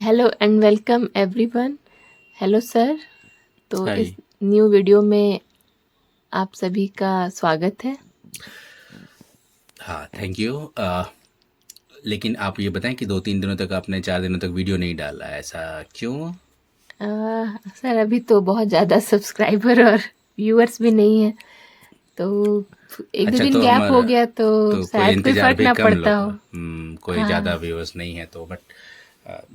Hello and welcome everyone. Hello sir. तो हाय। इस new video में आप सभी का स्वागत है। हाँ, थैंक यू। लेकिन आप ये बताएं कि 2-3 दिनों तक आपने 4 दिनों तक वीडियो नहीं डाला, ऐसा क्यों? सर अभी तो बहुत ज़्यादा सब्सक्राइबर और व्यूअर्स भी नहीं है, तो एक दो अच्छा, दिन तो गैप हो हमारा गया तो तो कोई शायद कोई इंतज़ार फर्क भी ना कम पड़ता लोग हो। कोई ज़्यादा हाँ व्यूअर्स नहीं है तो बट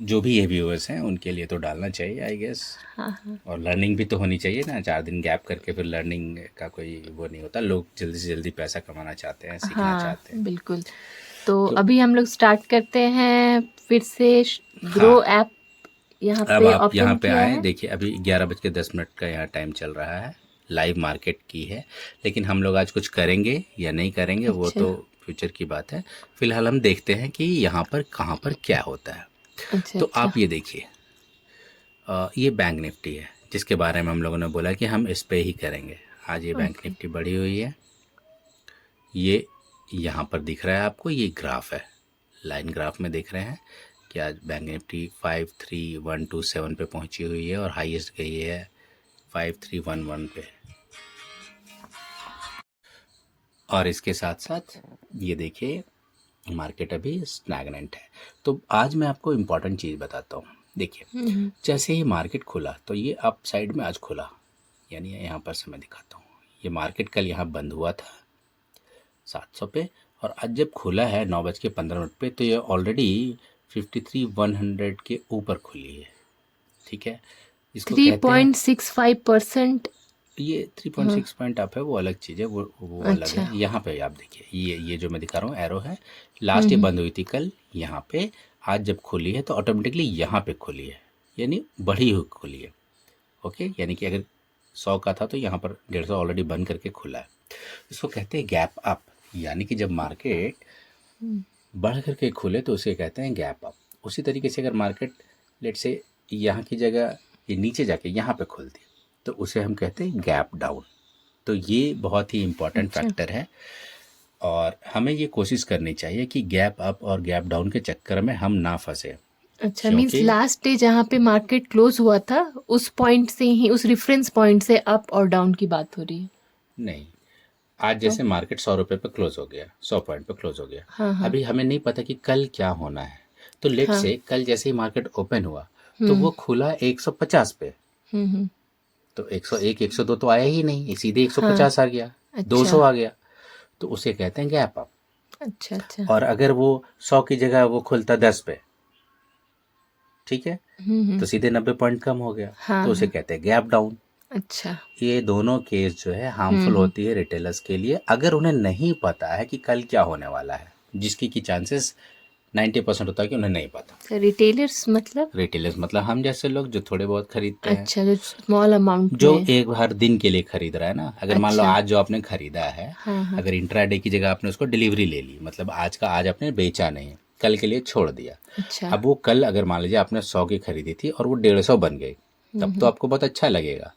जो भी ये व्यूअर्स हैं उनके लिए तो डालना चाहिए आई गेस। हाँ हाँ और लर्निंग भी तो होनी चाहिए ना, 4 दिन गैप करके फिर लर्निंग का कोई वो नहीं होता। लोग जल्दी से जल्दी पैसा कमाना चाहते हैं, सीखना हाँ चाहते हैं। बिल्कुल। तो तो अभी हम लोग स्टार्ट करते हैं फिर से। ग्रो हाँ, ऐप यहाँ अब पे आप यहाँ ओपन पे किया आए, है। देखिए अभी 11:10 का यहाँ टाइम चल रहा है। लाइव मार्केट की है, लेकिन हम लोग आज कुछ करेंगे या नहीं करेंगे वो अच्छा तो फ्यूचर की बात है। फिलहाल हम देखते हैं कि यहाँ पर कहाँ पर क्या होता है। अच्छा तो अच्छा। आप ये देखिए, ये बैंक निफ्टी है जिसके बारे में हम लोगों ने बोला कि हम इस पे ही करेंगे। आज ये बैंक ओके। निफ्टी बढ़ी हुई है। ये यहाँ पर दिख रहा है आपको, ये ग्राफ है, लाइन ग्राफ में देख रहे हैं कि आज बैंक निफ्टी 53127 पे पहुंची हुई है और हाईएस्ट गई है 5311 पे। और इसके साथ साथ ये देखिए मार्केट अभी स्टैग्नेंट है। तो आज मैं आपको इम्पॉर्टेंट चीज़ बताता हूँ। देखिए, हम्म। जैसे ही मार्केट खुला तो ये अप साइड में आज खुला, यानी यहाँ पर से मैं दिखाता हूँ। ये मार्केट कल यहाँ बंद हुआ था 700 पे, और आज जब खुला है 9:15 पे तो ये ऑलरेडी 53,100 के ऊपर खुली है। ठीक है, इसको कहते हैं, 3.65%। ये 3.6 पॉइंट अप है, वो अलग चीज़ है, वो अलग अच्छा। है। यहाँ पे आप देखिए, ये जो मैं दिखा रहा हूँ एरो है, लास्ट ये बंद हुई थी कल यहाँ पे। आज जब खुली है तो ऑटोमेटिकली यहाँ पे खुली है, यानी बढ़ी हुई खुली है। ओके, यानी कि अगर 100 का था तो यहाँ पर 150 ऑलरेडी बंद करके खुला है। इसको कहते हैं गैप अप, यानी कि जब मार्केट बढ़ करके खुले तो उसे कहते हैं गैप अप। उसी तरीके से अगर मार्केट लेट से यहाँ की जगह ये नीचे जाके यहाँ पे खुलती तो उसे हम कहते हैं गैप डाउन। तो ये बहुत ही इम्पॉर्टेंट अच्छा फैक्टर है, और हमें ये कोशिश करनी चाहिए कि गैप अप और गैप डाउन के चक्कर में हम ना फंसे। अच्छा। मीन्स क्योंकि लास्ट डे जहाँ पे मार्केट क्लोज हुआ था उस पॉइंट से ही, उस रेफरेंस पॉइंट से अप और डाउन की बात हो रही है। नहीं, आज तो जैसे मार्केट 100 रुपये पे क्लोज हो गया, 100 पॉइंट पे क्लोज हो गया, हाँ हाँ अभी हमें नहीं पता कि कल क्या होना है। तो लेट हाँ। से कल जैसे ही मार्केट ओपन हुआ तो हम्म वो खुला 150 पे, हम्म। तो 101 102 तो आया ही नहीं, ये सीधे हाँ। 150 आ गया, अच्छा 200 आ गया। तो उसे कहते हैं गैप अप। अच्छा अच्छा। और अगर वो 100 की जगह वो खुलता 10 पे, ठीक है, तो सीधे 90 पॉइंट कम हो गया, हाँ तो उसे हाँ। कहते हैं गैप डाउन। अच्छा। ये दोनों केस जो है हार्मफुल होती है रिटेलर्स के लिए, अगर उन्हें नहीं पता है कि कल क्या होने वाला है, जिसकी की चांसेस 90% होता है कि उन्हें नहीं पता। रिटेलर्स मतलब? रिटेलर्स मतलब हम जैसे लोग जो थोड़े बहुत खरीदते हैं, अच्छा, जो स्मॉल अमाउंट जो में। एक हर दिन के लिए खरीद रहा है ना। अगर मान लो अच्छा। आज जो आपने खरीदा है, हाँ हाँ। अगर इंट्राडे की जगह आपने उसको डिलीवरी ले ली, मतलब आज का आज आपने बेचा नहीं, कल के लिए छोड़ दिया। अच्छा। अब वो कल अगर मान लीजिए आपने 100 की खरीदी थी और वो 150 बन गई, तब तो आपको बहुत अच्छा लगेगा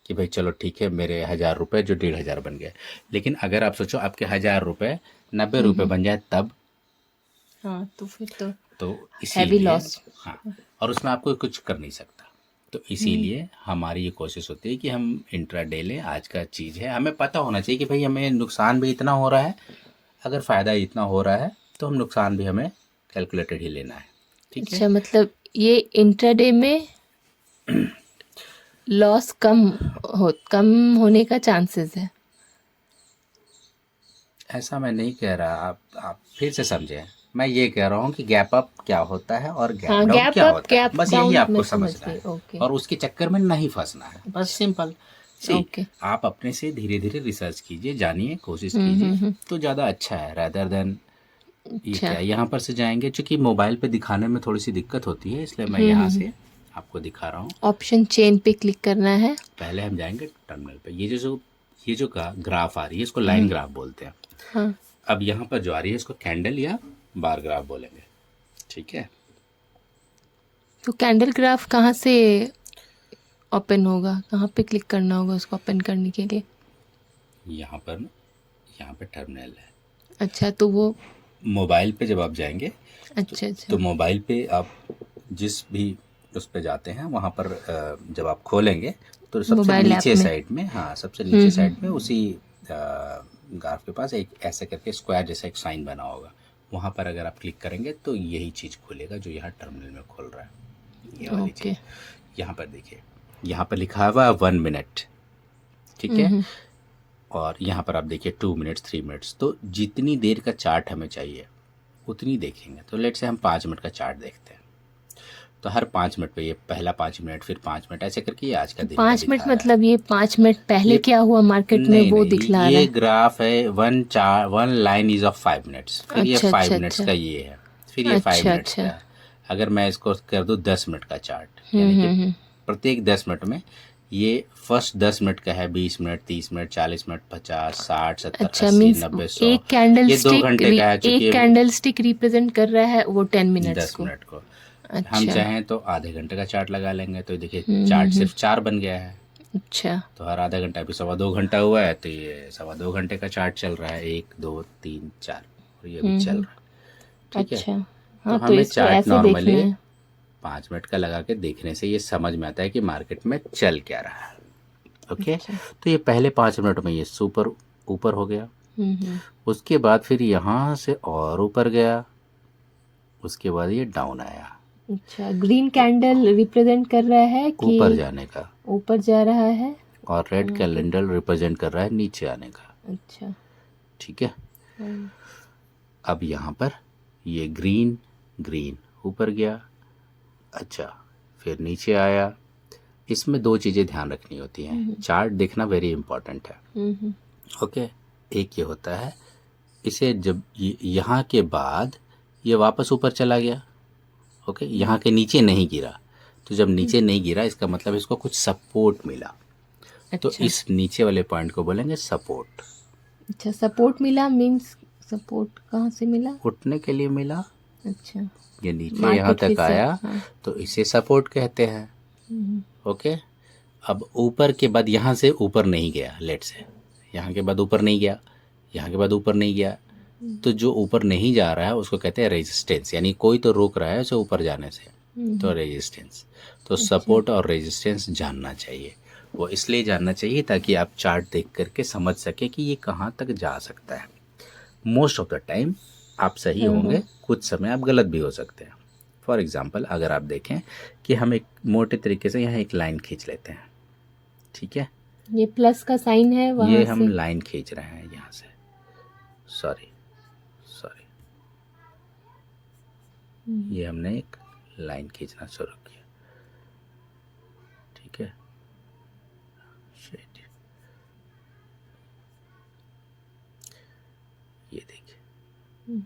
कि भाई चलो ठीक है, मेरे 1,000 रुपये जो 1,500 बन गए। लेकिन अगर आप सोचो आपके 1,000 रुपये 90 रुपये बन जाए तब, हाँ तो फिर तो तो हैवी इसीलिए, लॉस। हाँ, और उसमें आपको कुछ कर नहीं सकता। तो इसीलिए हमारी ये कोशिश होती है कि हम इंट्राडे लें। आज का चीज़ है, हमें पता होना चाहिए कि भाई हमें नुकसान भी इतना हो रहा है, अगर फ़ायदा इतना हो रहा है तो हम नुकसान भी हमें कैलकुलेटेड ही लेना है। ठीक है। अच्छा, मतलब ये इंट्राडे में लॉस कम होने का चांसेस है। ऐसा मैं नहीं कह रहा, आप फिर से समझें। मैं ये कह रहा हूँ कि गैप अप क्या होता है और गैप हाँ, डाउन गैप क्या अप होता है, गैप बस यही डाउन मैं आपको समझ समझना गई। है। ओके और उसके चक्कर में नहीं फंसना है, बस सिंपल सी। ओके। आप अपने से धीरे धीरे रिसर्च कीजिए, जानिए, कोशिश कीजिए, तो ज़्यादा अच्छा है रादर देन ये अच्छा। क्या है। यहाँ पर से जाएंगे, चूँकि मोबाइल पे दिखाने में थोड़ी सी दिक्कत होती है, इसलिए मैं यहाँ से आपको दिखा रहा हूँ। ऑप्शन चेन पे क्लिक करना है। पहले हम जाएंगे टर्मिनल पे। ये जो ग्राफ आ रही है इसको लाइन ग्राफ बोलते हैं। हाँ। अब यहाँ पर जो आ रही है इसको कैंडल या बार ग्राफ बोलेंगे। ठीक है, तो कैंडल ग्राफ कहाँ से ओपन होगा? कहाँ पे क्लिक करना होगा उसको ओपन करने के लिए? यहाँ पर ना, यहाँ पे टर्मिनल है। अच्छा, तो वो मोबाइल पे जब आप जाएंगे अच्छा तो अच्छा। मोबाइल पे आप जिस भी उस पे जाते हैं वहाँ पर जब आप खोलेंगे तो सबसे मोबाइल ऐप नीचे में। साइड में, हाँ सबसे नीचे साइड में उसी ग्राफ के पास एक ऐसे करके स्क्वायर जैसा एक साइन बना होगा, वहाँ पर अगर आप क्लिक करेंगे तो यही चीज़ खुलेगा जो यहाँ टर्मिनल में खोल रहा है, ये वाली ओके। चीज़। यहाँ पर देखिए, यहाँ पर लिखा हुआ 1 मिनट, ठीक है, और यहाँ पर आप देखिए 2 मिनट्स 3 मिनट्स। तो जितनी देर का चार्ट हमें चाहिए उतनी देखेंगे। तो लेट से हम 5 मिनट का चार्ट देखते हैं, तो हर 5 मिनट पे ये पहला 5 मिनट, फिर 5 मिनट, ऐसे करके ये आज का दिन का 5 दिखा मिनट रहा है। मतलब ये 5 मिनट पहले ये क्या हुआ मार्केट में नहीं वो नहीं, दिखला रहा ये है। ग्राफ है one line is of 5 minutes, फिर ये अच्छा 5 अच्छा मिनट्स अच्छा का ये है, फिर ये 5 अच्छा मिनट्स का अच्छा। है। अगर मैं इसको कर दूँ 10 मिनट का चार्ट, यानी कि प्रत्येक 10 मिनट में ये फर्स्ट 10 मिनट का है, 20 मिनट, 30 मिनट, 40 मिनट, 50, 60, 70, अच्छा 80, मीन्स 90, 100। एक कैंडल ये 2 स्टिक घंटे का है, चूँकि एक कैंडल स्टिक रिप्रेजेंट कर रहा है वो 10 मिनट्स 10 को। मिनट को। हम अच्छा। चाहें तो आधे घंटे का चार्ट लगा लेंगे, तो देखिए चार्ट सिर्फ 4 बन गया है, अच्छा तो हर आधा घंटा, अभी 2.25 घंटा हुआ है, तो ये 2.25 घंटे का चार्ट चल रहा है, 1 2 3 4, और ये भी चल रहा है, ठीक है। अच्छा। तो हाँ तो हमें इसको चार्ट ऐसे देखना नॉर्मली है। 5 मिनट का लगा के देखने से ये समझ में आता है कि मार्केट में चल क्या रहा है, ओके। अच्छा। तो ये पहले 5 मिनट में ये सुपर ऊपर हो गया, हम्म। उसके बाद फिर यहाँ से और ऊपर गया, उसके बाद ये डाउन आया, अच्छा ग्रीन कैंडल रिप्रेजेंट कर रहा है कि ऊपर जाने का, ऊपर जा रहा है। और रेड कैलेंडर रिप्रेजेंट कर रहा है नीचे आने का, अच्छा। ठीक है। अब यहाँ पर ये ग्रीन ग्रीन ऊपर गया, अच्छा फिर नीचे आया। इसमें 2 चीज़ें ध्यान रखनी होती हैं, चार्ट देखना वेरी इंपॉर्टेंट है, ओके। एक ये होता है, इसे जब यहाँ के बाद ये वापस ऊपर चला गया, ओके, यहाँ के नीचे नहीं गिरा, तो जब नीचे नहीं गिरा इसका मतलब इसको कुछ सपोर्ट मिला, तो अच्छा। इस नीचे वाले पॉइंट को बोलेंगे सपोर्ट। अच्छा सपोर्ट मिला मीन्स सपोर्ट कहाँ से मिला। उठने के लिए मिला, अच्छा ये नीचे यहाँ मार्केट फिर तक से। आया, हाँ। तो इसे सपोर्ट कहते हैं, ओके। अब ऊपर के बाद यहाँ से ऊपर नहीं गया, लेट से यहाँ के बाद ऊपर नहीं गया, यहाँ के बाद ऊपर नहीं गया, तो जो ऊपर नहीं जा रहा है उसको कहते हैं रेजिस्टेंस, यानी कोई तो रोक रहा है उसे ऊपर जाने से, तो रेजिस्टेंस। तो सपोर्ट और रेजिस्टेंस जानना चाहिए, वो इसलिए जानना चाहिए ताकि आप चार्ट देख करके समझ सके कि ये कहाँ तक जा सकता है। मोस्ट ऑफ द टाइम आप सही होंगे, कुछ समय आप गलत भी हो सकते हैं। फॉर एग्जाम्पल अगर आप देखें कि हम एक मोटे तरीके से यहाँ एक लाइन खींच लेते हैं, ठीक है, ये प्लस का साइन है वहाँ ये से। हम लाइन खींच रहे हैं यहाँ से, सॉरी ये हमने एक लाइन खींचना शुरू किया, ठीक है, Shit. ये देखिए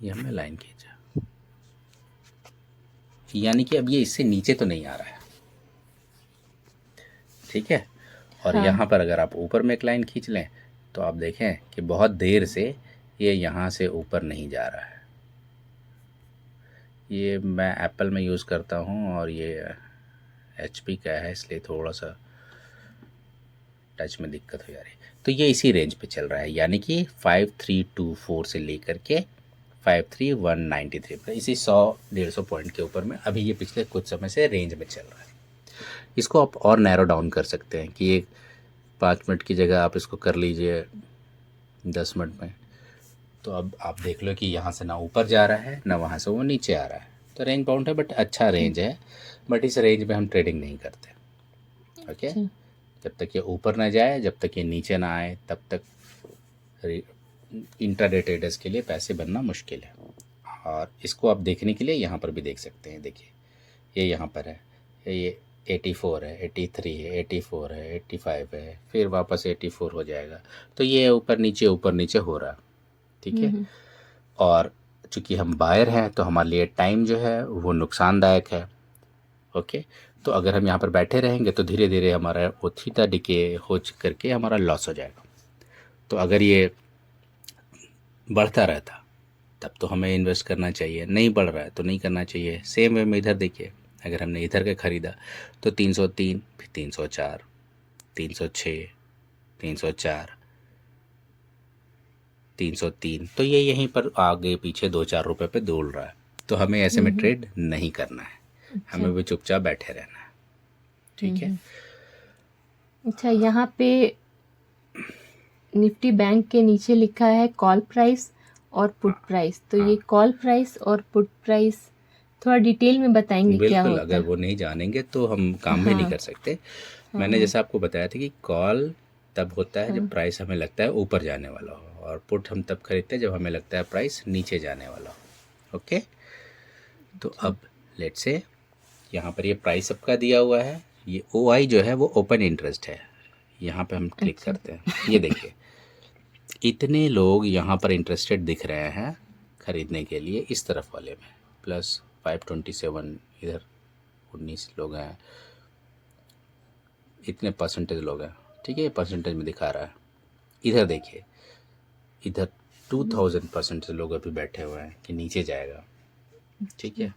ये हमने लाइन खींचा, यानी कि अब ये इससे नीचे तो नहीं आ रहा है, ठीक है। और हाँ। यहाँ पर अगर आप ऊपर में एक लाइन खींच लें तो आप देखें कि बहुत देर से ये यहाँ से ऊपर नहीं जा रहा है। ये मैं एप्पल में यूज़ करता हूँ और ये HP का है, इसलिए थोड़ा सा टच में दिक्कत हो जा रही है। तो ये इसी रेंज पे चल रहा है, यानी कि 5324 से लेकर के 53193 पर, इसी 100-150 पॉइंट के ऊपर में अभी ये पिछले कुछ समय से रेंज में चल रहा है। इसको आप और नैरो डाउन कर सकते हैं कि ये 5 मिनट की जगह आप इसको कर लीजिए 10 मिनट में, तो अब आप देख लो कि यहाँ से ना ऊपर जा रहा है ना वहाँ से वो नीचे आ रहा है, तो रेंज बाउंड है, बट अच्छा रेंज है, बट इस रेंज में हम ट्रेडिंग नहीं करते, ओके। जब तक ये ऊपर ना जाए, जब तक ये नीचे ना आए, तब तक इंट्राडे ट्रेडर्स के लिए पैसे बनना मुश्किल है। और इसको आप देखने के लिए यहाँ पर भी देख सकते हैं, देखिए ये यहाँ पर है, ये 84 है, 83 है, 84 है, 85 है, फिर वापस 84 हो जाएगा, तो ये ऊपर नीचे हो रहा, ठीक है। और चूँकि हम बायर हैं तो हमारे लिए टाइम जो है वो नुकसानदायक है, ओके। तो अगर हम यहाँ पर बैठे रहेंगे तो धीरे धीरे हमारा वो थीटा डिके हो करके हमारा लॉस हो जाएगा। तो अगर ये बढ़ता रहता तब तो हमें इन्वेस्ट करना चाहिए, नहीं बढ़ रहा है तो नहीं करना चाहिए। सेम वे में इधर देखिए, अगर हमने इधर के ख़रीदा तो 303, फिर 304, 306, 304, 303, तो ये यहीं पर आगे पीछे 2-4 रुपए पे डोल रहा है। तो हमें ऐसे में ट्रेड नहीं करना है, हमें भी चुपचाप बैठे रहना है। ठीक है। अच्छा, यहाँ पे निफ्टी बैंक के नीचे लिखा है कॉल प्राइस और पुट प्राइस, तो ये कॉल प्राइस और पुट प्राइस थोड़ा डिटेल में बताएंगे क्या बिल्कुल, होता अगर है? वो नहीं जानेंगे तो हम काम भी नहीं कर सकते। मैंने जैसा आपको बताया था कि कॉल तब होता है जब प्राइस हमें लगता है ऊपर जाने वाला हो, और पुट हम तब खरीदते हैं जब हमें लगता है प्राइस नीचे जाने वाला हो। ओके, तो अब लेट्स से यहाँ पर ये प्राइस सबका दिया हुआ है, ये OI जो है वो ओपन इंटरेस्ट है। यहाँ पे हम क्लिक करते हैं, ये देखिए इतने लोग यहाँ पर इंटरेस्टेड दिख रहे हैं खरीदने के लिए इस तरफ वाले में, प्लस 527, इधर 19 लोग हैं, इतने परसेंटेज लोग हैं। ठीक है, ये परसेंटेज में दिखा रहा है। इधर देखिए, इधर 2000% लोग अभी बैठे हुए हैं कि नीचे जाएगा। ठीक है,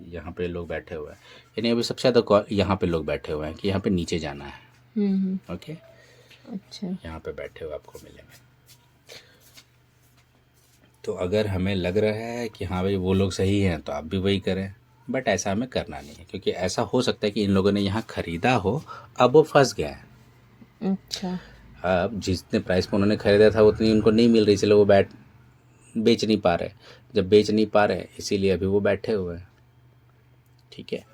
यहाँ पे लोग बैठे हुए हैं, यानी अभी सबसे ज़्यादा यहाँ पे लोग बैठे हुए हैं कि यहाँ पे नीचे जाना है। ओके, अच्छा, यहाँ पे बैठे हुए आपको मिलेंगे। तो अगर हमें लग रहा है कि हाँ भाई वो लोग सही हैं तो आप भी वही करें, बट ऐसा हमें करना नहीं है, क्योंकि ऐसा हो सकता है कि इन लोगों ने यहाँ ख़रीदा हो, अब वो फंस गए हैं। अच्छा, अब जितने प्राइस में उन्होंने ख़रीदा था उतनी उनको नहीं मिल रही, इसलिए वो बेच नहीं पा रहे। जब बेच नहीं पा रहे इसीलिए अभी वो बैठे हुए हैं। ठीक है,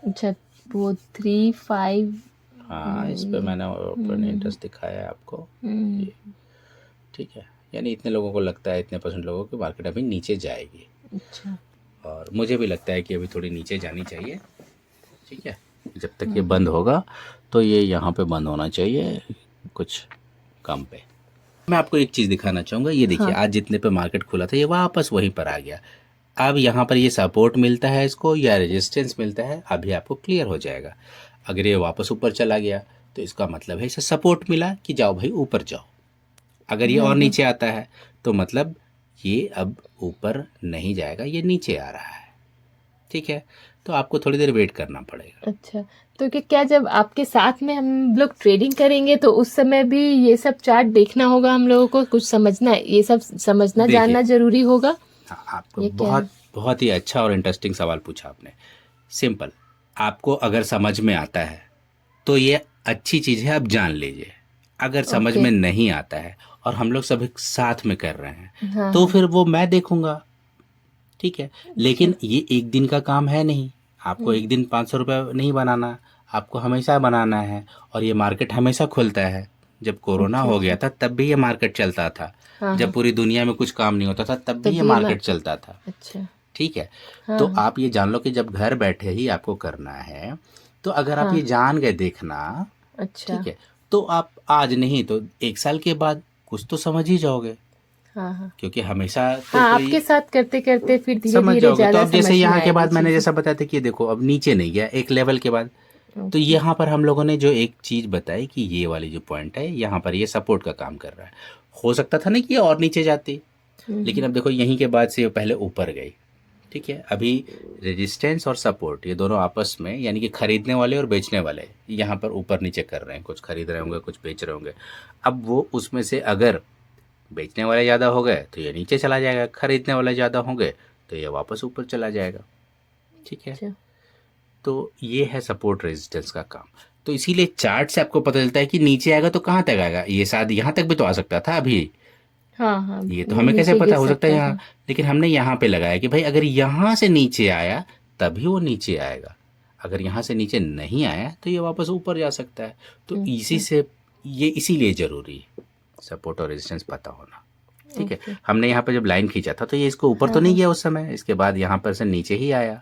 अच्छा, वो 3-5, हाँ इस पर मैंने ओपन इंटरेस्ट दिखाया है आपको ये। ठीक है, यानी इतने लोगों को लगता है, इतने परसेंट लोगों की मार्केट अभी नीचे जाएगी। अच्छा, और मुझे भी लगता है कि अभी थोड़ी नीचे जानी चाहिए। ठीक है, जब तक ये बंद होगा तो ये यहाँ पे बंद होना चाहिए कुछ कम पे। मैं आपको एक चीज़ दिखाना चाहूँगा, ये देखिए आज जितने पे मार्केट खुला था ये वापस वहीं पर आ गया। अब यहाँ पर ये सपोर्ट मिलता है इसको या रेजिस्टेंस मिलता है, अभी आपको क्लियर हो जाएगा। अगर ये वापस ऊपर चला गया तो इसका मतलब है इसे सपोर्ट मिला कि जाओ भाई ऊपर जाओ। अगर ये और नीचे आता है तो मतलब ये अब ऊपर नहीं जाएगा, ये नीचे आ रहा है। ठीक है, तो आपको थोड़ी देर वेट करना पड़ेगा। अच्छा, तो क्या जब आपके साथ में हम लोग ट्रेडिंग करेंगे तो उस समय भी ये सब चार्ट देखना होगा हम लोगों को, कुछ समझना, ये सब समझना जानना जरूरी होगा? हाँ, आपको बहुत ही अच्छा और इंटरेस्टिंग सवाल पूछा आपने। सिंपल, आपको अगर समझ में आता है तो ये अच्छी चीज़ है, आप जान लीजिए। अगर समझ में नहीं आता है और हम लोग सभी साथ में कर रहे हैं तो फिर वो मैं देखूंगा। ठीक है, लेकिन ये एक दिन का काम है नहीं, आपको एक दिन 500 रुपये नहीं बनाना, आपको हमेशा बनाना है। और ये मार्केट हमेशा खुलता है। जब कोरोना हो गया था तब भी ये मार्केट चलता था, जब पूरी दुनिया में कुछ काम नहीं होता था तब भी ये मार्केट चलता था। अच्छा, ठीक है, तो आप ये जान लो कि जब घर बैठे ही आपको करना है, तो अगर आप ये जान गए देखना, अच्छा, ठीक है, तो आप आज नहीं तो 1 साल के बाद कुछ तो समझ ही जाओगे। हाँ, क्योंकि हमेशा तो हाँ, कोई आपके साथ करते करते फिर धीरे समझ धीरे जाओगे। तो ज्यादा अब जैसे समझ में यहाँ के बाद आएगी मैंने चीजें। जैसा बताया था कि ये देखो अब नीचे नहीं गया एक लेवल के बाद, तो यहाँ पर हम लोगों ने जो एक चीज़ बताई कि ये वाली जो पॉइंट है यहाँ पर ये सपोर्ट का काम कर रहा है। हो सकता था ना कि ये और नीचे जाती, लेकिन अब देखो यहीं के बाद से ये पहले ऊपर गई। ठीक है, अभी रेजिस्टेंस और सपोर्ट ये दोनों आपस में, यानी कि खरीदने वाले और बेचने वाले यहाँ पर ऊपर नीचे कर रहे हैं, कुछ खरीद रहे होंगे कुछ बेच रहे होंगे। अब वो उसमें से अगर बेचने वाले ज़्यादा हो गए तो ये नीचे चला जाएगा, खरीदने वाले ज़्यादा होंगे तो ये वापस ऊपर चला जाएगा। ठीक है, अच्छा, तो ये है सपोर्ट रेजिस्टेंस का काम। तो इसीलिए चार्ट से आपको पता चलता है कि नीचे आएगा तो कहाँ तक आएगा, ये शायद यहाँ तक भी तो आ सकता था अभी, हाँ, ये तो हमें कैसे नीचे पता गिर हो सकता है यहाँ। था। लेकिन हमने यहाँ पे लगाया कि भाई अगर यहाँ से नीचे आया तभी वो नीचे आएगा, अगर यहाँ से नीचे नहीं आया तो ये वापस ऊपर जा सकता है। तो इसी से ये इसीलिए ज़रूरी है सपोर्ट और रेजिस्टेंस पता होना। ठीक है, हमने यहाँ पर जब लाइन खींचा था तो ये इसको ऊपर तो नहीं गया उस समय, इसके बाद यहाँ पर से नीचे ही आया,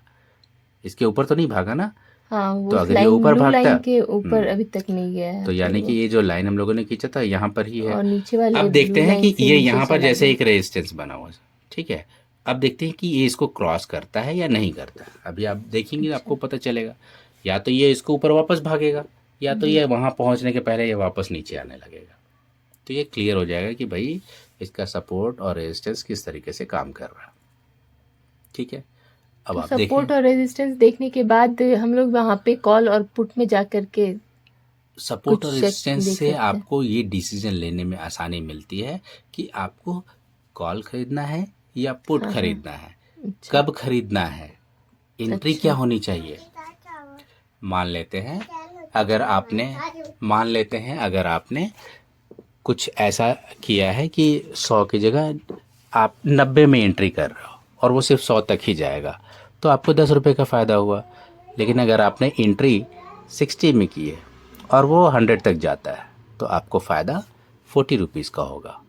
इसके ऊपर तो नहीं भागा ना। हाँ, वो तो अगर ये ऊपर भागता लाइन के ऊपर अभी तक नहीं गया है, तो यानी कि ये जो लाइन हम लोगों ने खींचा था यहाँ पर ही है। और नीचे वाले अब देखते blue हैं कि line से ये नीचे यहाँ पर चला जैसे गया। एक रेजिस्टेंस बना हुआ है। ठीक है, अब देखते हैं कि ये इसको क्रॉस करता है या नहीं करता। अभी आप देखेंगे आपको पता चलेगा, या तो ये इसको ऊपर वापस भागेगा या तो ये वहाँ पहुँचने के पहले ये वापस नीचे आने लगेगा। तो ये क्लियर हो जाएगा कि भाई इसका सपोर्ट और रेजिस्टेंस किस तरीके से काम कर रहा है। ठीक है, अब तो आप देखें सपोर्ट और रेजिस्टेंस देखने के बाद हम लोग वहाँ पे कॉल और पुट में जा करके सपोर्ट और कुछ रेजिस्टेंस देख से सकते हैं। आपको ये डिसीजन लेने में आसानी मिलती है कि आपको कॉल खरीदना है या पुट खरीदना है। अच्छा। कब खरीदना है, एंट्री अच्छा। क्या होनी चाहिए। मान लेते हैं अगर आपने मान लेते हैं अगर आपने कुछ ऐसा किया है कि 100 की जगह आप 90 में एंट्री कर रहे हो और वो सिर्फ 100 तक ही जाएगा, तो आपको 10 रुपये का फ़ायदा हुआ। लेकिन अगर आपने एंट्री 60 में की है और वो 100 तक जाता है, तो आपको फ़ायदा 40 रुपीज़ का होगा।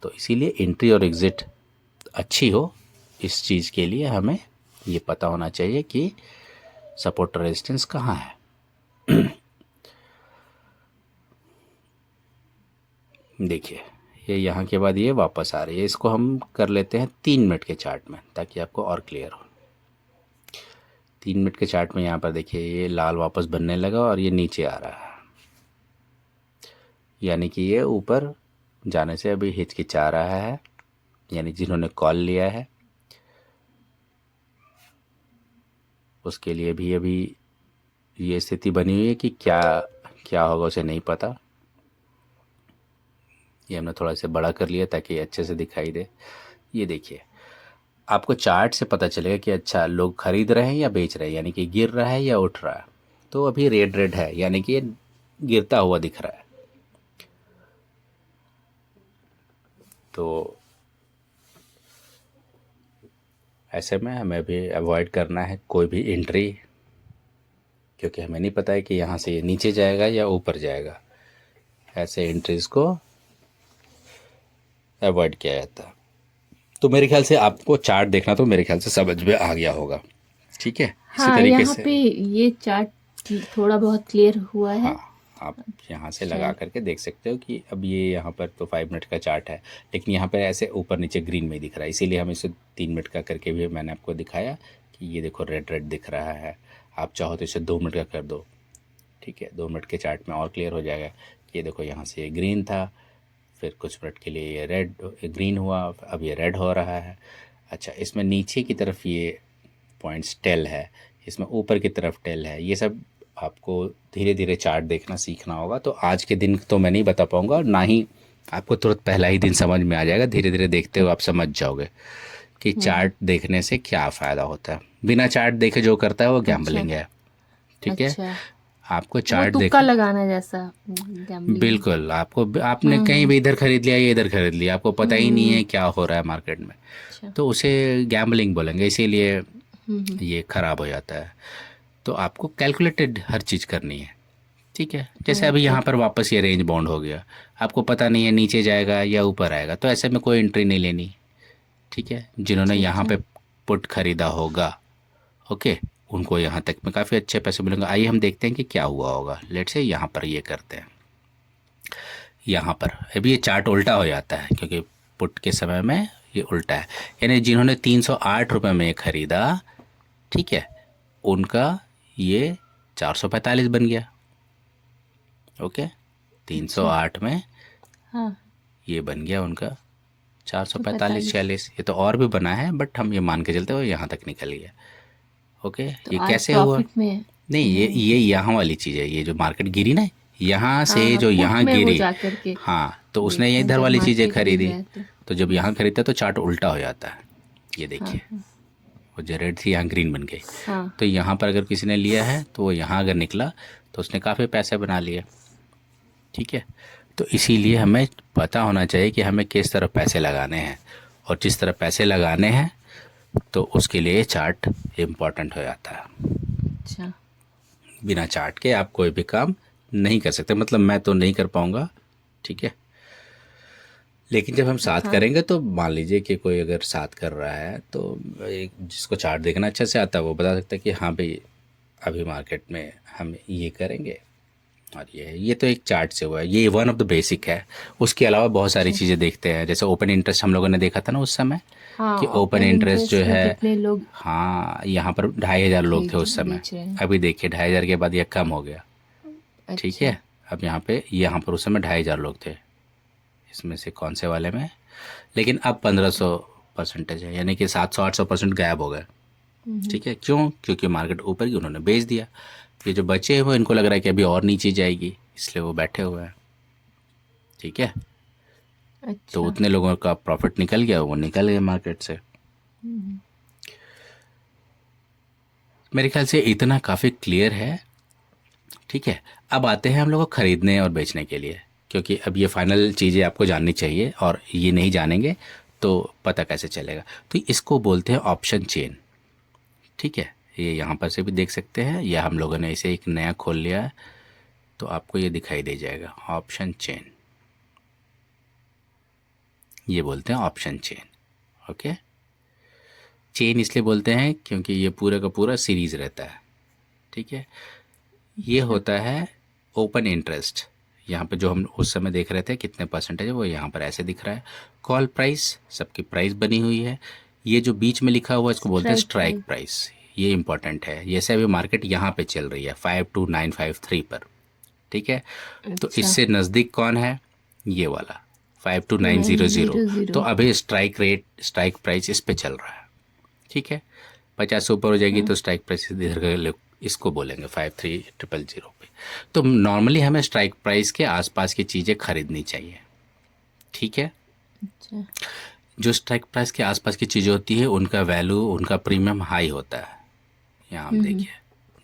तो इसीलिए एंट्री और एग्ज़िट अच्छी हो, इस चीज़ के लिए हमें ये पता होना चाहिए कि सपोर्ट रेजिस्टेंस कहाँ है। देखिए, ये यहाँ के बाद ये वापस आ रही है, इसको हम कर लेते हैं 3 मिनट के चार्ट में ताकि आपको और क्लियर हो। 3 मिनट के चार्ट में यहाँ पर देखिए ये लाल वापस बनने लगा और ये नीचे आ रहा है, यानी कि ये ऊपर जाने से अभी हिचकिचा रहा है, यानी जिन्होंने कॉल लिया है उसके लिए भी अभी ये स्थिति बनी हुई है कि क्या क्या होगा उसे नहीं पता। ये हमने थोड़ा सा बड़ा कर लिया ताकि अच्छे से दिखाई दे। ये देखिए, आपको चार्ट से पता चलेगा कि अच्छा लोग खरीद रहे हैं या बेच रहे हैं, यानी कि गिर रहा है या उठ रहा है। तो अभी रेड रेड है, यानी कि ये गिरता हुआ दिख रहा है। तो ऐसे में हमें अभी अवॉइड करना है कोई भी एंट्री, क्योंकि हमें नहीं पता है कि यहाँ से ये नीचे जाएगा या ऊपर जाएगा। ऐसे एंट्रीज को अवॉइड किया जाता है। तो मेरे ख्याल से आपको चार्ट देखना तो मेरे ख्याल से समझ में आ गया होगा, ठीक है। इसी हाँ, तरीके यहाँ से पे ये चार्ट थोड़ा बहुत क्लियर हुआ है। हाँ, आप यहाँ से अच्छा। लगा करके देख सकते हो कि अब ये यहाँ पर तो 5 मिनट का चार्ट है, लेकिन यहाँ पर ऐसे ऊपर नीचे ग्रीन में दिख रहा है, इसीलिए हम इसे 3 मिनट का करके भी मैंने आपको दिखाया कि ये देखो रेड रेड दिख रहा है। आप चाहो तो इसे 2 मिनट का कर दो, ठीक है, 2 मिनट के चार्ट में और क्लियर हो जाएगा कि ये देखो यहाँ से ये ग्रीन था, फिर कुछ मिनट के लिए ये रेड ग्रीन हुआ, अब ये रेड हो रहा है। अच्छा, इसमें नीचे की तरफ ये पॉइंट्स टेल है, इसमें ऊपर की तरफ टेल है। ये सब आपको धीरे धीरे चार्ट देखना सीखना होगा। तो आज के दिन तो मैं नहीं बता पाऊँगा और ना ही आपको तुरंत पहला ही दिन समझ में आ जाएगा, धीरे धीरे देखते हुए आप समझ जाओगे कि चार्ट देखने से क्या फ़ायदा होता है। बिना चार्ट देखे जो करता है वो गैम्बलिंग है, ठीक है। अच्छा, आपको वो चार्ट तुक्का देख लगाना जैसा गैम्बलिंग। बिल्कुल, आपको आपने कहीं भी इधर खरीद लिया या इधर खरीद लिया, आपको पता ही नहीं है क्या हो रहा है मार्केट में, अच्छा। तो उसे गैम्बलिंग बोलेंगे, इसीलिए ये ख़राब हो जाता है। तो आपको कैलकुलेटेड हर चीज़ करनी है, ठीक है। जैसे अभी यहाँ पर वापस ये रेंज बाउंड हो गया, आपको पता नहीं है नीचे जाएगा या ऊपर आएगा, तो ऐसे में कोई एंट्री नहीं लेनी, ठीक है। जिन्होंने यहाँ पे पुट खरीदा होगा, ओके, उनको यहाँ तक में काफ़ी अच्छे पैसे मिलेंगे। आइए हम देखते हैं कि क्या हुआ होगा। लेट से यहाँ पर ये करते हैं, यहाँ पर अभी ये चार्ट उल्टा हो जाता है क्योंकि पुट के समय में ये उल्टा है, यानी जिन्होंने 308 रुपये में ख़रीदा, ठीक है, उनका ये 445 बन गया, ओके। 308 में हाँ, ये बन गया उनका 445 46। ये तो और भी बना है बट हम ये मान के चलते हो यहाँ तक निकल गया, ओके। तो ये आज कैसे हुआ? प्रॉफिट में है। नहीं, ये यहाँ वाली चीज़ है, ये जो मार्केट गिरी ना, यहाँ से हाँ, जो पुट यहाँ में वो गिरी, जा करके हाँ, तो उसने ये देखा इधर जब वाली चीज़ें मार्केट गिर खरीदी, गया तो जब यहाँ खरीदता तो चार्ट उल्टा हो जाता है। ये देखिए, हाँ, वो जो रेड थी यहाँ ग्रीन बन गई। हाँ, तो यहाँ पर अगर किसी ने लिया है तो वो यहाँ अगर निकला तो उसने काफ़ी पैसे बना लिए, ठीक है। तो इसीलिए हमें पता होना चाहिए कि हमें किस तरह पैसे लगाने हैं, और जिस तरह पैसे लगाने हैं तो उसके लिए चार्ट इम्पॉर्टेंट हो जाता है। अच्छा, बिना चार्ट के आप कोई भी काम नहीं कर सकते, मतलब मैं तो नहीं कर पाऊँगा, ठीक है। लेकिन जब हम साथ करेंगे तो मान लीजिए कि कोई अगर साथ कर रहा है तो एक जिसको चार्ट देखना अच्छे से आता है वो बता सकता है कि हाँ भाई अभी मार्केट में हम ये करेंगे, और ये तो एक चार्ट से हुआ है, ये वन ऑफ द बेसिक है। उसके अलावा बहुत सारी चीज़ें देखते हैं, जैसे ओपन इंटरेस्ट हम लोगों ने देखा था ना उस समय, हाँ, कि ओपन इंटरेस्ट जो में है, कितने लोग हाँ, यहाँ पर 2,500 लोग थे उस समय, बेच रहे हैं। अभी देखिए 2,500 के बाद ये कम हो गया, ठीक अच्छा, है। अब यहाँ पर उस समय 2,500 लोग थे, इसमें से कौन से वाले में, लेकिन अब 1,500% है, यानी कि 700-800% गायब हो गए, ठीक है। क्यों? क्योंकि मार्केट ऊपर की उन्होंने बेच दिया। ये जो बचे हुए इनको लग रहा है कि अभी और नीचे जाएगी, इसलिए वो बैठे हुए हैं, ठीक है। तो अच्छा, उतने लोगों का प्रॉफिट निकल गया, वो निकल गए मार्केट से, मेरे ख्याल से इतना काफ़ी क्लियर है। ठीक है, अब आते हैं हम लोग को खरीदने और बेचने के लिए, क्योंकि अब ये फाइनल चीज़ें आपको जाननी चाहिए और ये नहीं जानेंगे तो पता कैसे चलेगा। तो इसको बोलते हैं ऑप्शन चेन। ठीक है, ये यहाँ पर से भी देख सकते हैं, या हम लोगों ने इसे एक नया खोल लिया है तो आपको ये दिखाई दे जाएगा ऑप्शन चेन। ये बोलते हैं ऑप्शन चेन। ओके, चेन इसलिए बोलते हैं क्योंकि ये पूरा का पूरा सीरीज रहता है। ठीक है, ये होता है ओपन इंटरेस्ट। यहाँ पे जो हम उस समय देख रहे थे कितने परसेंटेज है वो यहाँ पर ऐसे दिख रहा है। कॉल प्राइस सबकी प्राइस बनी हुई है। ये जो बीच में लिखा हुआ है इसको बोलते हैं स्ट्राइक स्ट्राइक प्राइस। ये इंपॉर्टेंट है। जैसे अभी मार्केट यहाँ पे चल रही है 52953 पर। ठीक है, तो अच्छा इससे नज़दीक कौन है? ये वाला 52900। 900। तो अभी स्ट्राइक प्राइस इस पे चल रहा है। ठीक है, 50 से ऊपर हो जाएगी तो स्ट्राइक प्राइस इधर का इसको बोलेंगे 53000 पे। तो नॉर्मली हमें स्ट्राइक प्राइस के आसपास की चीज़ें खरीदनी चाहिए। ठीक है, अच्छा जो स्ट्राइक प्राइस के आसपास की चीज़ें होती है उनका वैल्यू, उनका प्रीमियम हाई होता है। यहाँ आप देखिए,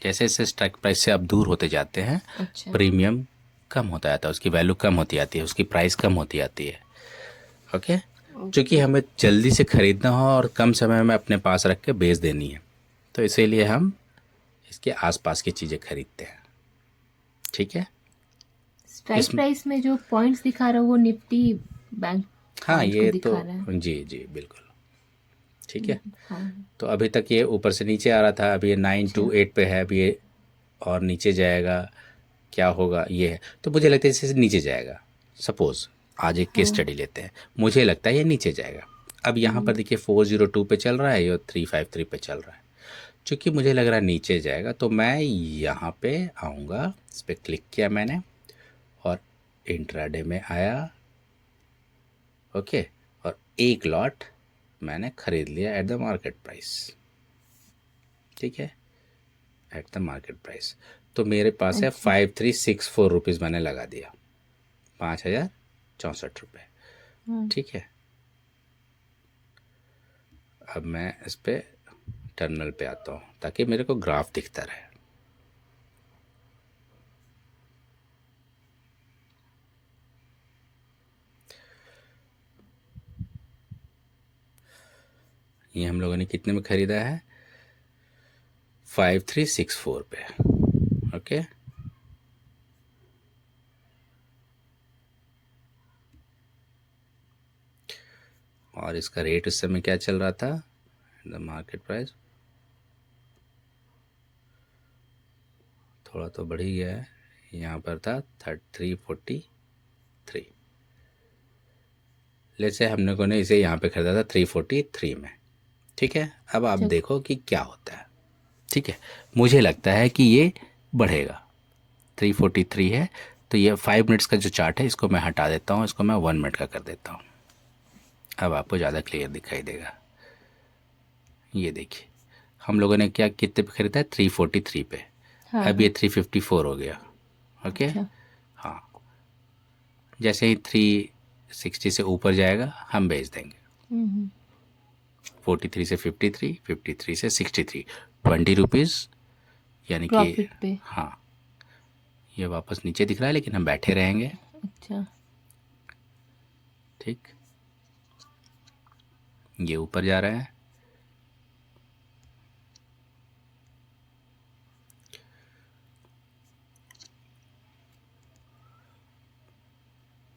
जैसे जैसे स्ट्राइक प्राइस से आप दूर होते जाते हैं अच्छा प्रीमियम कम होता जाता है, उसकी वैल्यू कम होती जाती है, उसकी प्राइस कम होती जाती है। ओके, क्योंकि हमें जल्दी से ख़रीदना हो और कम समय में अपने पास रख के बेच देनी है, तो इसीलिए हम इसके आसपास की चीज़ें खरीदते हैं। ठीक है, स्ट्राइक प्राइस में जो पॉइंट्स दिखा रहा है वो निफ्टी बैंक हाँ पॉइंट को ये दिखा तो रहा है। जी जी बिल्कुल। ठीक है, हाँ तो अभी तक ये ऊपर से नीचे आ रहा था, अभी ये 928 पे है, अभी ये और नीचे जाएगा। क्या होगा ये है, तो मुझे लगता है इससे नीचे जाएगा। सपोज़ आज एक केस स्टडी लेते हैं, मुझे लगता है ये नीचे जाएगा। अब यहाँ पर देखिए 402 पे चल रहा है, ये 353 पे चल रहा है। चूँकि मुझे लग रहा है नीचे जाएगा तो मैं यहाँ पे आऊँगा, इस पर क्लिक किया मैंने और इंट्राडे में आया। ओके, और एक लॉट मैंने ख़रीद लिया एट द मार्केट प्राइस। ठीक है, एट द मार्केट प्राइस, तो मेरे पास है 5364 रुपीज़ मैंने लगा दिया, 5064 रुपये। ठीक है, अब मैं इस पर टर्मिनल पे आता हूँ ताकि मेरे को ग्राफ दिखता रहे। ये हम लोगों ने कितने में ख़रीदा है? 5364 पे। ओके, और इसका रेट उस समय क्या चल रहा था? द मार्केट प्राइस थोड़ा तो बढ़ ही गया है, यहाँ पर था 343। जैसे हम लोगों ने इसे यहाँ पे ख़रीदा था 343 में। ठीक है, अब आप देखो कि क्या होता है। ठीक है, मुझे लगता है कि ये बढ़ेगा। 343 है, तो ये 5 मिनट्स का जो चार्ट है इसको मैं हटा देता हूँ, इसको मैं 1 मिनट का कर देता हूँ। अब आपको ज़्यादा क्लियर दिखाई देगा। ये देखिए, हम लोगों ने क्या कितने पे खरीदा है? 343 पे। अब ये 354 हो गया। ओके, हाँ, जैसे ही 360 से ऊपर जाएगा हम बेच देंगे। 43 से 53, 53 से 63, 20 रुपीज़, यानी कि हाँ ये वापस नीचे दिख रहा है लेकिन हम बैठे रहेंगे। अच्छा, ठीक, ये ऊपर जा रहा है,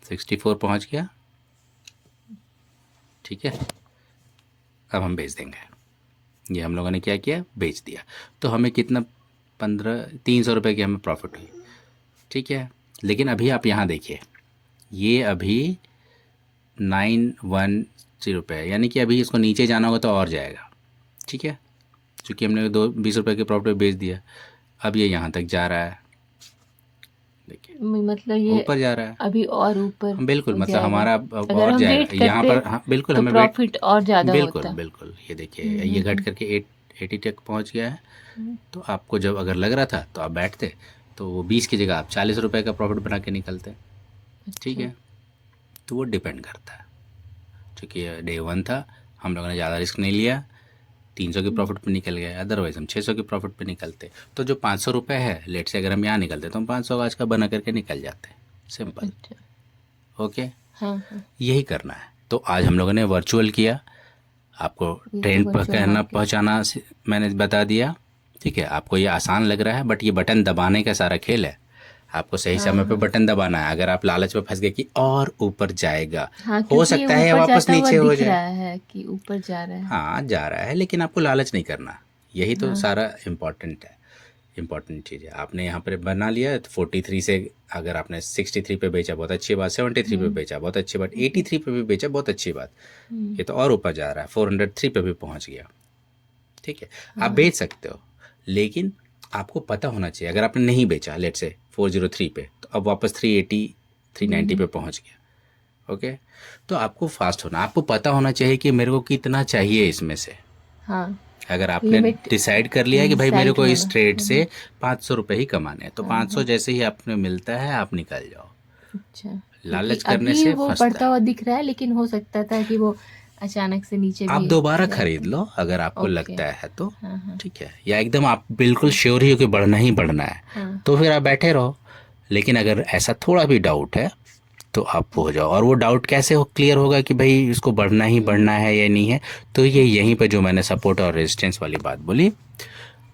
$64 पहुंच गया। ठीक है, अब हम बेच देंगे। ये हम लोगों ने क्या किया? बेच दिया। तो हमें कितना? 300 रुपये की हमें प्रॉफिट हुई। ठीक है, लेकिन अभी आप यहाँ देखिए, ये अभी 910 पे है, यानी कि अभी इसको नीचे जाना होगा तो और जाएगा। ठीक है, क्योंकि हमने 20 रुपये के प्रॉफिट बेच दिया। अब ये यहाँ तक जा रहा है, देखिए मतलब ये ऊपर जा रहा है अभी और ऊपर। बिल्कुल, मतलब हमारा अब अगर और हम जाएगा वेट यहाँ करते पर। हाँ बिल्कुल, तो हमें प्रॉफिट और ज़्यादा बिल्कुल होता। बिल्कुल। ये देखिए, ये घट करके 80 तक पहुँच गया है। तो आपको जब अगर लग रहा था तो आप बैठते, तो वो 20 की जगह आप 40 रुपये का प्रॉफिट बना के निकलते। ठीक है, तो वो डिपेंड करता है। क्योंकि डे 1 था, हम लोगों ने ज़्यादा रिस्क नहीं लिया। 300 के प्रॉफिट पे निकल गए, अदरवाइज हम 600 के प्रॉफिट पे निकलते। तो जो 500 रुपये है, लेट से अगर हम यहाँ निकलते तो हम 500 आज का बना करके निकल जाते। सिंपल। अच्छा। ओके, हाँ हाँ, यही करना है। तो आज हम लोगों ने वर्चुअल किया, आपको ये तो ट्रेंड पर वर्चुअल कहना मार्केट। पहुँचाना मैंने बता दिया। ठीक है, आपको ये आसान लग रहा है, बट ये बटन दबाने का सारा खेल है। आपको सही हाँ समय पे हाँ बटन दबाना है। अगर आप लालच में फंस गए कि और ऊपर जाएगा, हाँ, हो क्योंकि ये सकता है ये ऊपर वापस जाता हुआ नीचे हो दिख जाए। रहा है कि ऊपर जा रहा है। हाँ, जा रहा है, लेकिन आपको लालच नहीं करना। यही तो हाँ सारा इम्पोर्टेंट है, इम्पोर्टेंट चीज़ है। आपने यहाँ पर बना लिया तो 43 से अगर आपने 63 पे बेचा, बहुत अच्छी बात। 73 पे बेचा, बहुत अच्छी बात। 83 पे भी बेचा, बहुत अच्छी बात। ये तो और ऊपर जा रहा है, 403 पे भी पहुँच गया। ठीक है, आप बेच सकते हो, लेकिन आपको पता होना चाहिए। अगर आपने नहीं बेचा, लेट से 403 पे, तो अब वापस 380 390 पे पहुंच गया। ओके, तो आपको फास्ट होना, आपको पता होना चाहिए कि मेरे को कितना चाहिए इसमें से। हाँ, अगर आपने लिमिट डिसाइड कर लिया है कि भाई मेरे डिसाइड को इस होना। ट्रेड से 500 रुपये ही कमाने हैं, तो हाँ 500 हाँ, जैसे ही आपने मिलता है आप निकल जाओ। अच्छा। क्योंकि लालच करने अभी से वो फंसता बढ़ता है। हुआ दिख रहा है, लेकिन हो सकता था कि वो अचानक से नीचे आप भी दोबारा जाए खरीद तो। लो अगर आपको ओके। लगता है तो। हाँ हाँ ठीक है, या एकदम आप बिल्कुल श्योर ही हो कि बढ़ना ही बढ़ना है, हाँ। तो फिर आप बैठे रहो। लेकिन अगर ऐसा थोड़ा भी डाउट है तो आप हो जाओ। और वो डाउट कैसे हो क्लियर होगा कि भाई इसको बढ़ना ही बढ़ना है या नहीं है? तो ये यहीं पे जो मैंने सपोर्ट और रेजिस्टेंस वाली बात बोली,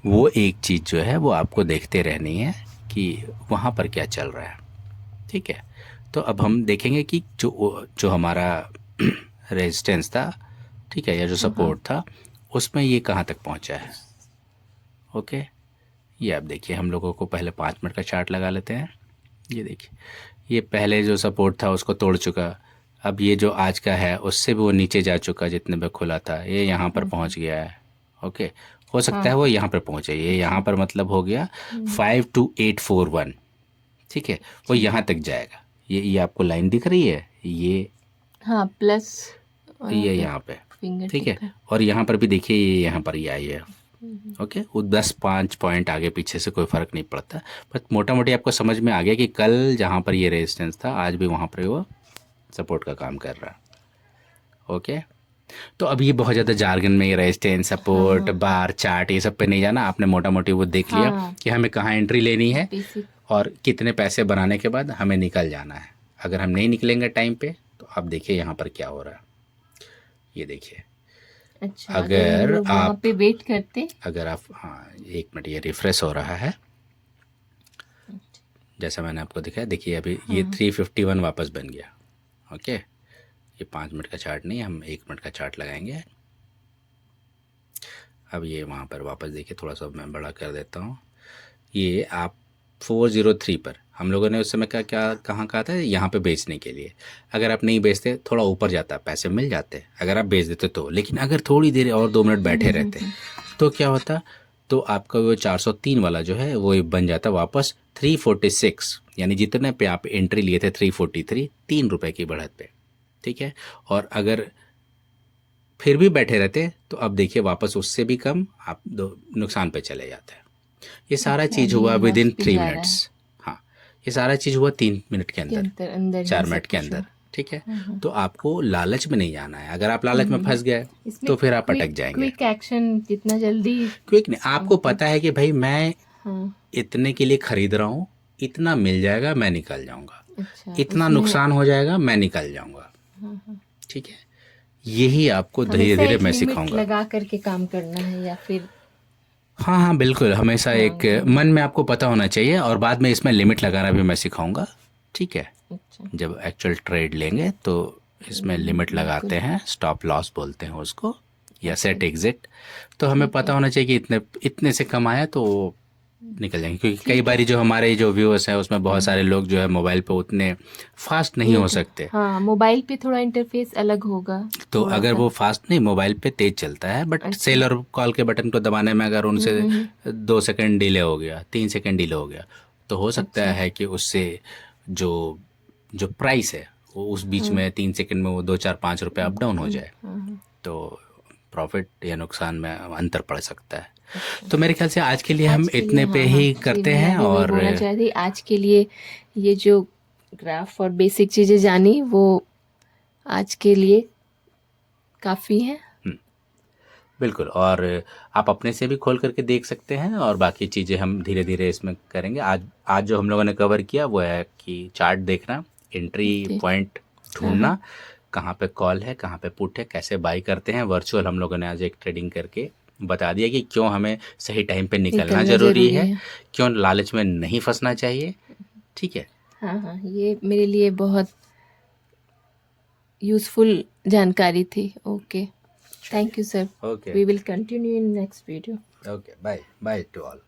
वो एक चीज़ जो है वो आपको देखते रहनी है कि वहाँ पर क्या चल रहा है। ठीक है, तो अब हम देखेंगे कि जो हमारा रेजिस्टेंस था, ठीक है, या जो सपोर्ट था, उसमें ये कहाँ तक पहुँचा है। ओके, ये आप देखिए, हम लोगों को पहले 5 मिनट का चार्ट लगा लेते हैं। ये देखिए, ये पहले जो सपोर्ट था उसको तोड़ चुका। अब ये जो आज का है उससे भी वो नीचे जा चुका, जितने पे खुला था ये यहाँ पर पहुँच गया है। ओके, हो सकता है वो यहाँ पर पहुँचे, ये यहाँ पर मतलब हो गया 52841। ठीक है, वो यहाँ तक जाएगा। ये आपको लाइन दिख रही है, ये हाँ, प्लस ये यहाँ पे। फिंगर ठीक है, टिप है। और यहाँ पर भी देखिए, ये यहाँ पर ये आई है। ओके, वो 10-5 पॉइंट आगे पीछे से कोई फ़र्क नहीं पड़ता। बट मोटा मोटी आपको समझ में आ गया कि कल जहाँ पर ये रेजिस्टेंस था, आज भी वहाँ पर वो सपोर्ट का काम कर रहा है। ओके, तो अब ये बहुत ज़्यादा जार्गन में ये रेजिस्टेंस, सपोर्ट, बार चार्ट, ये सब पे नहीं जाना। आपने मोटा मोटी वो देख लिया हाँ, कि हमें कहाँ एंट्री लेनी है बेसिक। और कितने पैसे बनाने के बाद हमें निकल जाना है। अगर हम नहीं निकलेंगे टाइम पे, तो आप देखिए यहाँ पर क्या हो रहा है। ये देखिए, अच्छा, अगर हम अगर लोग वहाँ आप पे वेट करते। अगर आप हाँ, 1 मिनट, ये रिफ्रेश हो रहा है। जैसा मैंने आपको दिखाया, देखिए अभी ये 351 वापस बन गया। ओके, ये 5 मिनट का चार्ट नहीं, हम 1 मिनट का चार्ट लगाएंगे। अब ये वहाँ पर वापस देखिए, थोड़ा सा मैं बड़ा कर देता हूँ। ये आप 403 पर हम लोगों ने उस समय क्या कहाँ कहा था, यहाँ पे बेचने के लिए। अगर आप नहीं बेचते, थोड़ा ऊपर जाता, पैसे मिल जाते अगर आप बेच देते तो। लेकिन अगर थोड़ी देर और 2 मिनट बैठे रहते तो क्या होता, तो आपका वो 403 वाला जो है वो बन जाता वापस 346। यानी जितने पे आप एंट्री लिए थे 343, 3 रुपये की बढ़त पे। ठीक है, और अगर फिर भी बैठे रहते तो अब देखिए वापस उससे भी कम आप नुकसान पे चले जाते हैं। ये सारा अच्छा, चीज़ अभी हुआ ये विद इन लॉस पे 3 जा रहा है मिनट्स। हाँ, ये सारा चीज़ हुआ 3 मिनट के के अंदर, अंदर ही 4 सब मिनट के कुछ हुआ। अंदर। ठीक है, तो आपको लालच में नहीं जाना है। अगर आप लालच में फंस गए इसमें तो फिर आप अटक जाएंगे। क्विक एक्शन जितना जल्दी। क्विक नहीं, आपको पता है कि भाई मैं हाँ, इतने के लिए खरीद रहा हूँ, इतना मिल जाएगा, मैं निकल जाऊंगा। अच्छा, इतना उसमें नुकसान हो जाएगा, मैं निकल जाऊंगा। ठीक है, यही आपको धीरे हमेशा धीरे एक मैं लिमिट सिखाऊंगा। लगा करके काम करना है, या फिर हाँ हाँ बिल्कुल, हमेशा एक मन में आपको पता होना चाहिए, और बाद में इसमें लिमिट लगाना भी मैं सिखाऊंगा। ठीक है, अच्छा, जब एक्चुअल ट्रेड लेंगे तो इसमें लिमिट लगाते हैं, स्टॉप लॉस बोलते हैं उसको, या सेट एग्जिट। तो हमें पता होना चाहिए कि इतने इतने से कमाया तो निकल जाएंगे। क्योंकि कई बार जो हमारे जो व्यूअर्स हैं उसमें बहुत सारे लोग जो है मोबाइल पे उतने फास्ट नहीं हो सकते। हाँ, मोबाइल पे थोड़ा इंटरफेस अलग होगा। तो थोड़ा अगर सा। वो फास्ट नहीं, मोबाइल पे तेज चलता है, बट अच्छा। सेल और कॉल के बटन को दबाने में अगर उनसे 2 सेकंड डिले हो गया, 3 सेकंड डिले हो गया, तो हो सकता अच्छा। है कि उससे जो जो प्राइस है वो उस बीच में 3 सेकंड में वो 2-4-5 रुपये अप डाउन हो जाए, तो प्रॉफिट या नुकसान में अंतर पड़ सकता है। तो मेरे ख्याल से आज के लिए हम इतने पे ही करते हैं। और बोलना चाहती आज के लिए ये जो ग्राफ और बेसिक चीज़ें जानी, वो आज के लिए काफ़ी है। बिल्कुल। और आप अपने से भी खोल करके देख सकते हैं, और बाकी चीज़ें हम धीरे धीरे इसमें करेंगे। आज आज जो हम लोगों ने कवर किया वो है कि चार्ट देखना, एंट्री ओके। पॉइंट हाँ हाँ। ढूंढना, कहाँ पे कॉल है कहाँ पे पुट है, कैसे बाई करते हैं। वर्चुअल हम लोगों ने आज एक ट्रेडिंग करके बता दिया कि क्यों हमें सही टाइम पे निकलना निकलना ज़रूरी जरूरी है, है। क्यों लालच में नहीं फंसना चाहिए। ठीक है। हाँ हाँ, ये मेरे लिए बहुत यूज़फुल जानकारी थी। Okay, thank you sir. Okay we will continue in next video. Okay, bye bye to all.